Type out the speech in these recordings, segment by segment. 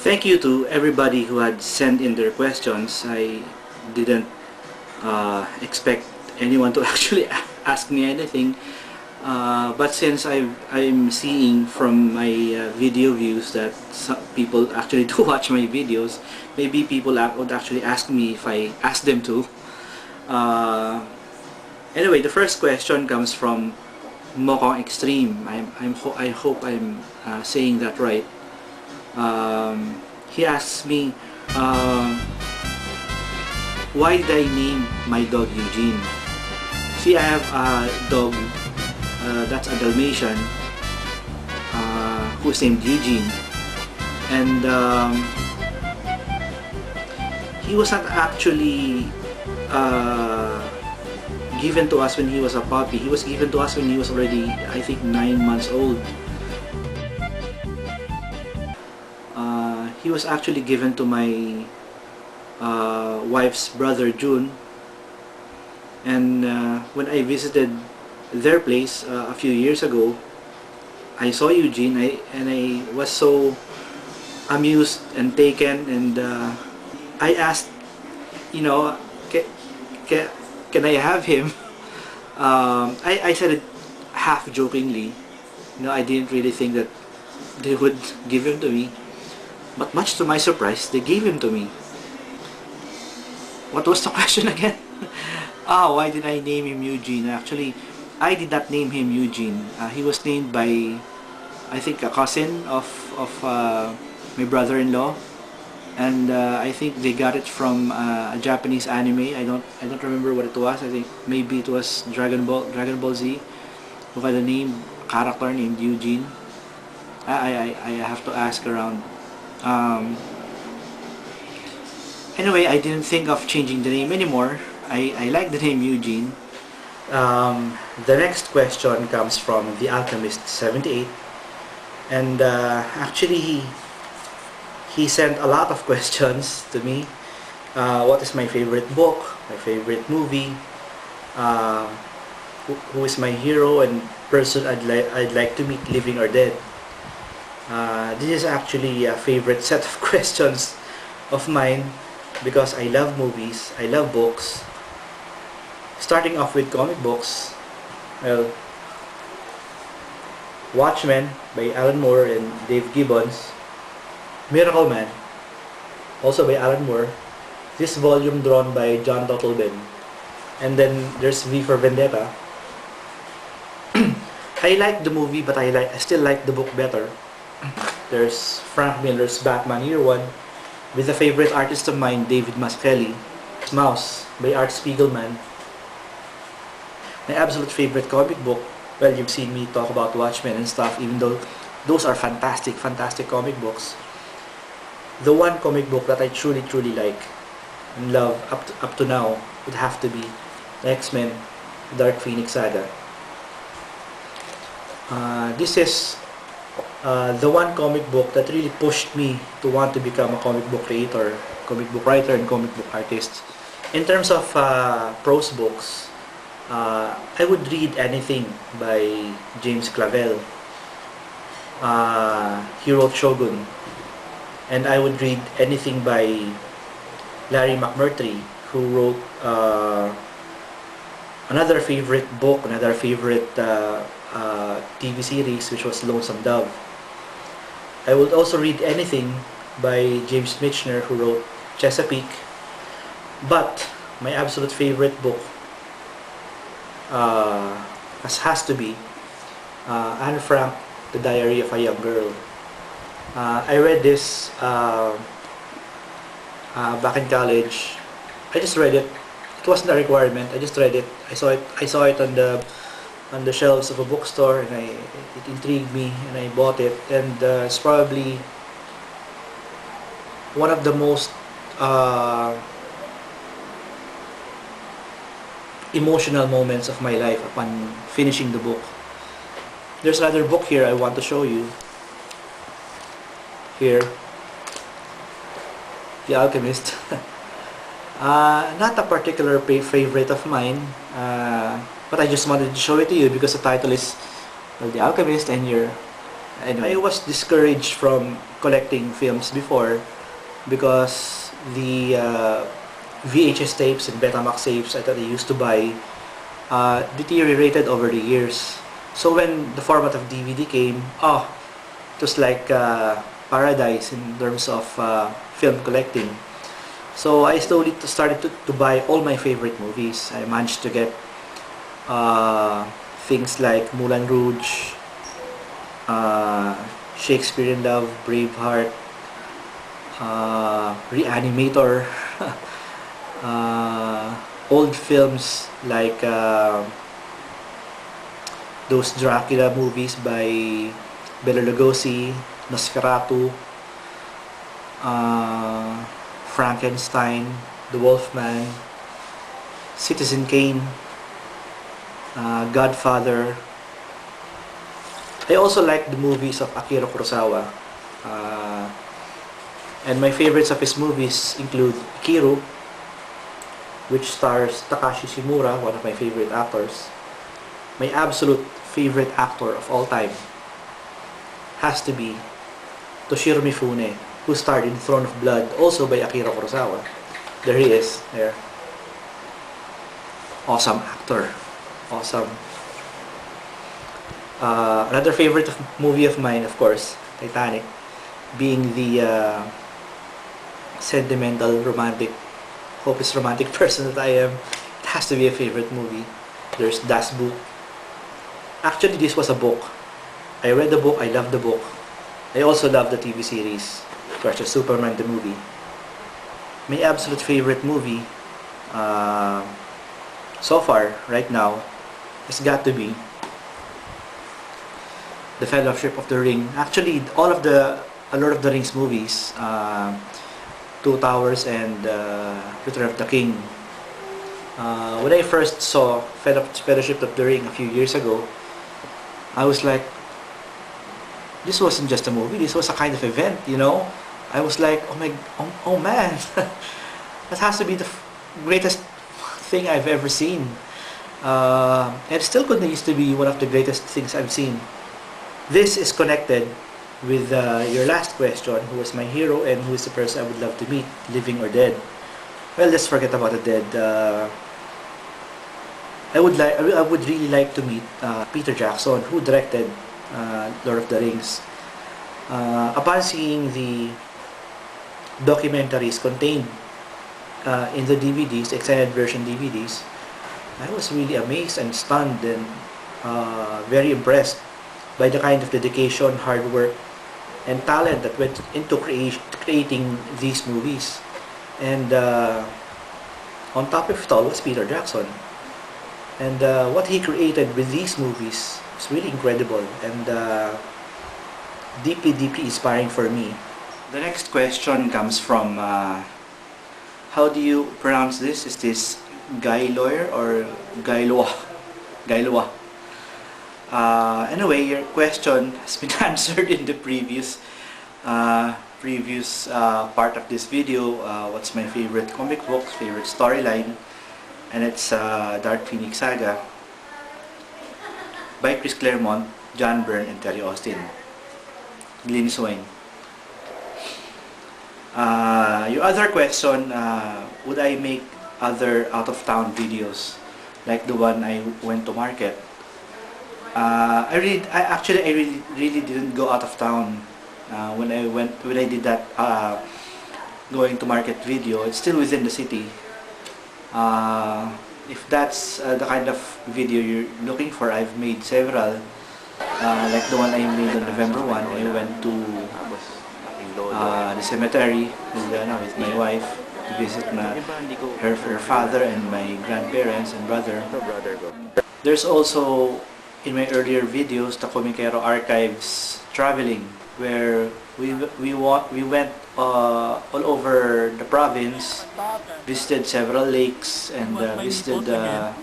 Thank you to everybody who had sent in their questions. I didn't expect anyone to actually ask me anything. But since I'm seeing from my video views that some people actually do watch my videos, maybe people would actually ask me if I ask them to. Anyway, the first question comes from Mokong Extreme. I hope I'm saying that right. He asks me, why did I name my dog Eugene? See, I have a dog that's a Dalmatian who's named Eugene, and he was not actually given to us when he was a puppy. He was given to us when he was already, I think, 9 months old. He was actually given to my wife's brother June, and when I visited their place a few years ago, I saw Eugene, and I was so amused and taken, and I asked, you know, can I have him? I said it half jokingly. I didn't really think that they would give him to me, but much to my surprise, they gave him to me. What was the question again? Why did I name him Eugene? Actually, I did not name him Eugene. He was named by, I think, a cousin of my brother-in-law, and I think they got it from a Japanese anime. I don't remember what it was. I think maybe it was Dragon Ball Z, who had a character named Eugene. I have to ask around. Anyway, I didn't think of changing the name anymore. I like the name Eugene. The next question comes from The Alchemist 78, and actually he sent a lot of questions to me. What is my favorite book, my favorite movie, who is my hero and person I'd like to meet, living or dead. This is actually a favorite set of questions of mine because I love movies, I love books. Starting off with comic books, well, Watchmen by Alan Moore and Dave Gibbons, Miracle Man, also by Alan Moore, this volume drawn by John Totleben, and then there's V for Vendetta. I like the movie, but I still like the book better. There's Frank Miller's Batman Year One with a favorite artist of mine, David Mazzucchelli. Mouse by Art Spiegelman. My absolute favorite comic book, well, you've seen me talk about Watchmen and stuff, even though those are fantastic comic books. The one comic book that I truly like and love up to now would have to be X-Men Dark Phoenix Saga. This is the one comic book that really pushed me to want to become a comic book creator, comic book writer, and comic book artist. In terms of prose books, I would read anything by James Clavell. He wrote Shogun. And I would read anything by Larry McMurtry, who wrote another favorite book, another favorite TV series, which was Lonesome Dove. I would also read anything by James Michener, who wrote Chesapeake. But my absolute favorite book has to be Anne Frank, The Diary of a Young Girl. I read this back in college. I just read it. It wasn't a requirement. I just read it. I saw it on the shelves of a bookstore, and it intrigued me, and I bought it. And it's probably one of the most emotional moments of my life upon finishing the book. There's another book here I want to show you. Here, The Alchemist. Not a particular favorite of mine, but I just wanted to show it to you because the title is, well, The Alchemist, and you're Anyway. I was discouraged from collecting films before because the VHS tapes and Betamax tapes that I used to buy deteriorated over the years. So when the format of DVD came, it was like paradise in terms of film collecting. So I slowly started to buy all my favorite movies. I managed to get things like Moulin Rouge, Shakespeare in Love, Braveheart, Reanimator, old films like those Dracula movies by Bela Lugosi, Nosferatu, Frankenstein, The Wolfman, Citizen Kane, Godfather. I also like the movies of Akira Kurosawa. And my favorites of his movies include Ikiru, which stars Takashi Shimura, one of my favorite actors. My absolute favorite actor of all time has to be Toshiro Mifune, who starred in Throne of Blood, also by Akira Kurosawa. There he is, there. Awesome actor. Awesome. Another favorite movie of mine, of course, Titanic, being the sentimental, romantic, hopeless romantic person that I am. It has to be a favorite movie. There's Das Boot. Actually, this was a book. I read the book, I loved the book. I also love the TV series, versus Superman the movie. My absolute favorite movie so far, right now, has got to be The Fellowship of the Ring. Actually, all of the Lord of the Rings movies, Two Towers and Return of the King. When I first saw Fellowship of the Ring a few years ago, I was like, this wasn't just a movie, this was a kind of event, you know? I was like, oh man, that has to be the greatest thing I've ever seen. And it still continues to be one of the greatest things I've seen. This is connected with your last question, who was my hero and who is the person I would love to meet, living or dead. Well, let's forget about the dead. I would really like to meet Peter Jackson, who directed Lord of the Rings. Upon seeing the documentaries contained in the DVDs, extended version DVDs, I was really amazed and stunned and very impressed by the kind of dedication, hard work, and talent that went into creating these movies. And on top of it all was Peter Jackson. And what he created with these movies is really incredible and deeply, deeply inspiring for me. The next question comes from, how do you pronounce this? Is this Gyloir or Gyloir? Gyloir. Anyway, your question has been answered in the previous part of this video. What's my favorite comic book, favorite storyline? And it's Dark Phoenix Saga by Chris Claremont, John Byrne, and Terry Austin. Glyn Swain. Your other question, would I make other out-of-town videos like the one I went to market? I really didn't go out of town when I did that going to market video. It's still within the city. If that's the kind of video you're looking for, I've made several. Like the one I made on November 1, I went to the cemetery with my wife to visit her father and my grandparents and brother. There's also, in my earlier videos, the Comicero Archives traveling, where we went all over the province, visited several lakes, and visited a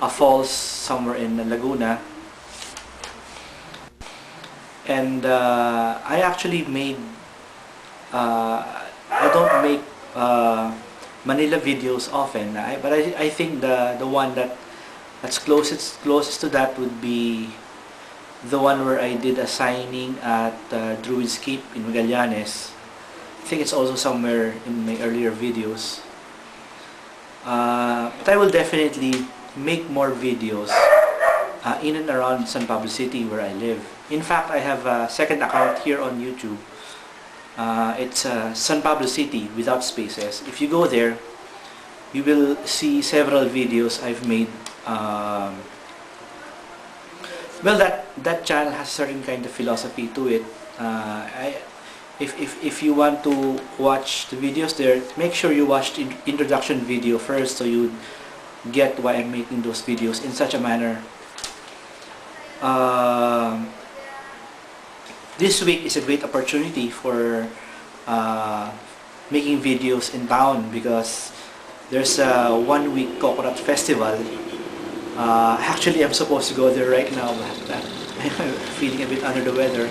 falls somewhere in Laguna. And I actually made, I don't make Manila videos often, but I think the one that's closest to that would be the one where I did a signing at Druid's Keep in Magallanes. I think it's also somewhere in my earlier videos. But I will definitely make more videos in and around San Pablo City where I live. In fact, I have a second account here on YouTube. It's San Pablo City without spaces. If you go there, you will see several videos I've made. Well, that channel has a certain kind of philosophy to it. If you want to watch the videos there, make sure you watch the introduction video first, so you get why I'm making those videos in such a manner. This week is a great opportunity for making videos in town because there's a 1-week coconut festival. Actually, I'm supposed to go there right now, but I'm feeling a bit under the weather.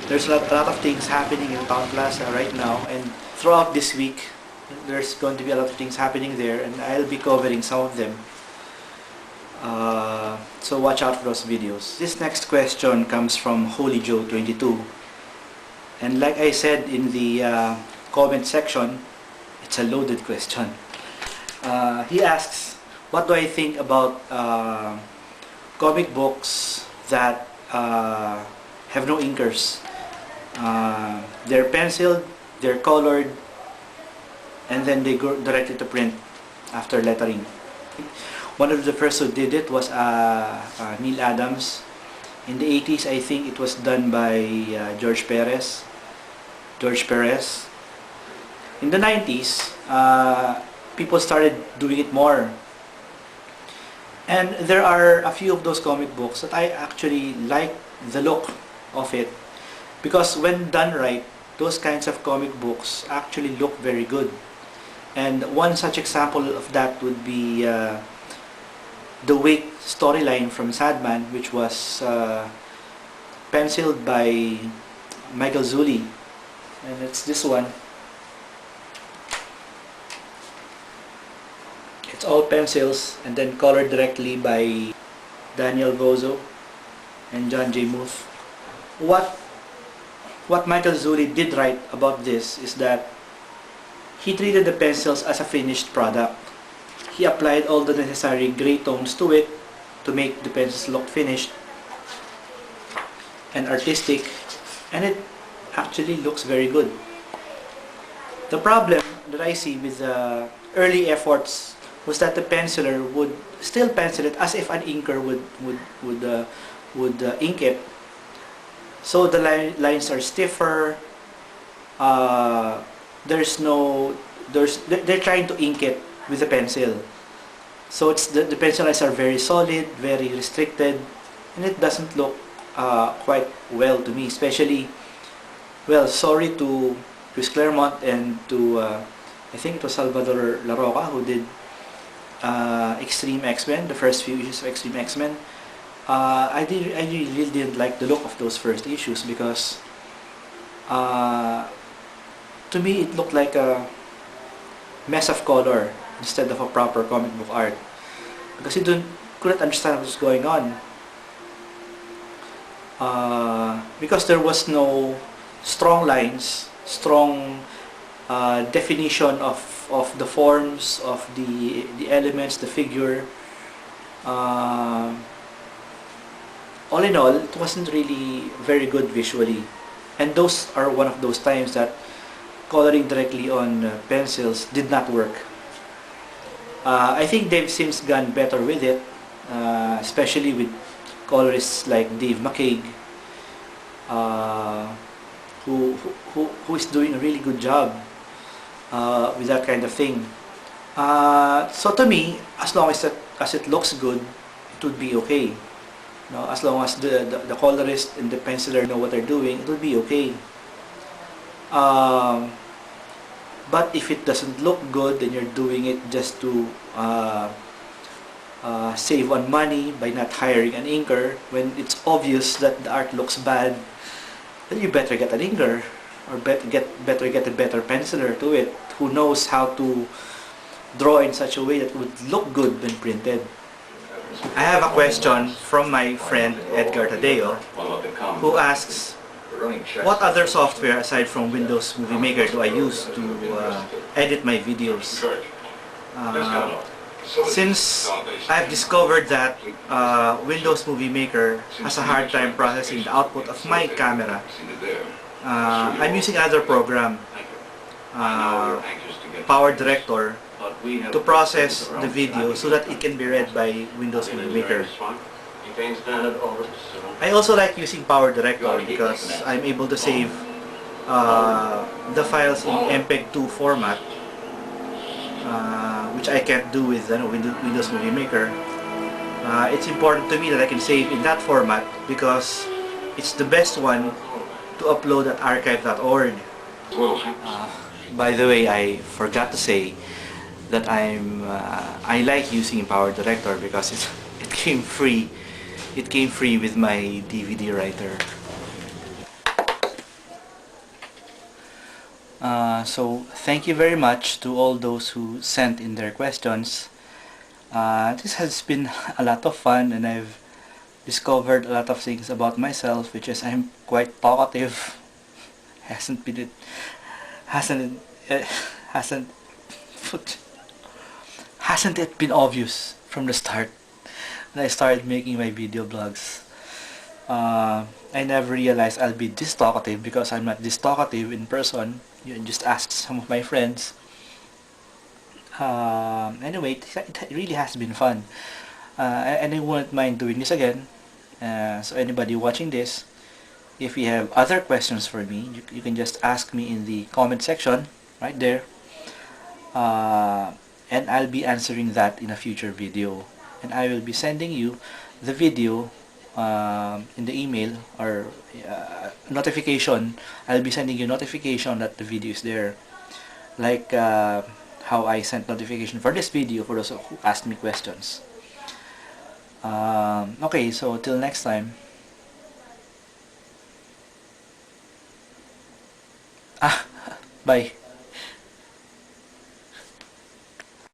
There's a lot of things happening in Town Plaza right now, and throughout this week there's going to be a lot of things happening there, and I'll be covering some of them. So watch out for those videos. This next question comes from Holy Joe 22, and like I said in the comment section, it's a loaded question. He asks, what do I think about comic books that have no inkers? They're penciled, they're colored, and then they go directly to print after lettering. One of the first who did it was Neil Adams. In the 80s, I think it was done by George Perez. In the 90s, people started doing it more. And there are a few of those comic books that I actually like the look of it. Because when done right, those kinds of comic books actually look very good. And one such example of that would be the Wake storyline from Sadman, which was penciled by Michael Zulli. And it's this one. It's all pencils and then colored directly by Daniel Bozo and John J. Muth. What Michael Zulli did right about this is that he treated the pencils as a finished product. He applied all the necessary gray tones to it to make the pencils look finished and artistic, and it actually looks very good. The problem that I see with the early efforts was that the penciler would still pencil it as if an inker would ink it. So the lines are stiffer. They're trying to ink it with the pencil. So it's the pencil lines are very solid, very restricted, and it doesn't look quite well to me. Especially, well, sorry to Chris Claremont and to I think it was Salvador Larroca who did Extreme X-Men, the first few issues of Extreme X-Men. I really didn't like the look of those first issues because to me it looked like a mess of color instead of a proper comic book art, because you couldn't understand what was going on, because there was no strong lines, strong definition of the forms, of the elements, the figure. All in all, it wasn't really very good visually, and those are one of those times that coloring directly on pencils did not work. I think they've since gone better with it, especially with colorists like Dave McCaig, who is doing a really good job with that kind of thing. So to me, as long as it looks good, it would be okay. No, as long as the colorist and the penciler know what they're doing, it will be okay. But if it doesn't look good, then you're doing it just to save on money by not hiring an inker, when it's obvious that the art looks bad, then you better get an inker, or better get a better penciler to it, who knows how to draw in such a way that would look good when printed. I have a question from my friend Edgar Tadeo, who asks, what other software aside from Windows Movie Maker do I use to edit my videos? Since I've discovered that Windows Movie Maker has a hard time processing the output of my camera, I'm using another program, Power Director, to process the video so that it can be read by Windows Movie Maker. I also like using Power Director because I'm able to save the files in MPEG-2 format, which I can't do with Windows Movie Maker. It's important to me that I can save in that format because it's the best one to upload at archive.org. By the way, I forgot to say that I like using Power Director because it came free. It came free with my DVD writer. So thank you very much to all those who sent in their questions. This has been a lot of fun, and I've discovered a lot of things about myself, which is I'm quite talkative. hasn't it been obvious from the start when I started making my video blogs? I never realized I'll be this talkative because I'm not this talkative in person. You just ask some of my friends. Anyway, it really has been fun, and I wouldn't mind doing this again. So anybody watching this, if you have other questions for me, you can just ask me in the comment section right there, and I'll be answering that in a future video, and I will be sending you the video in the email or notification. I'll be sending you notification that the video is there, like how I sent notification for this video for those who asked me questions. Okay, so till next time. Bye.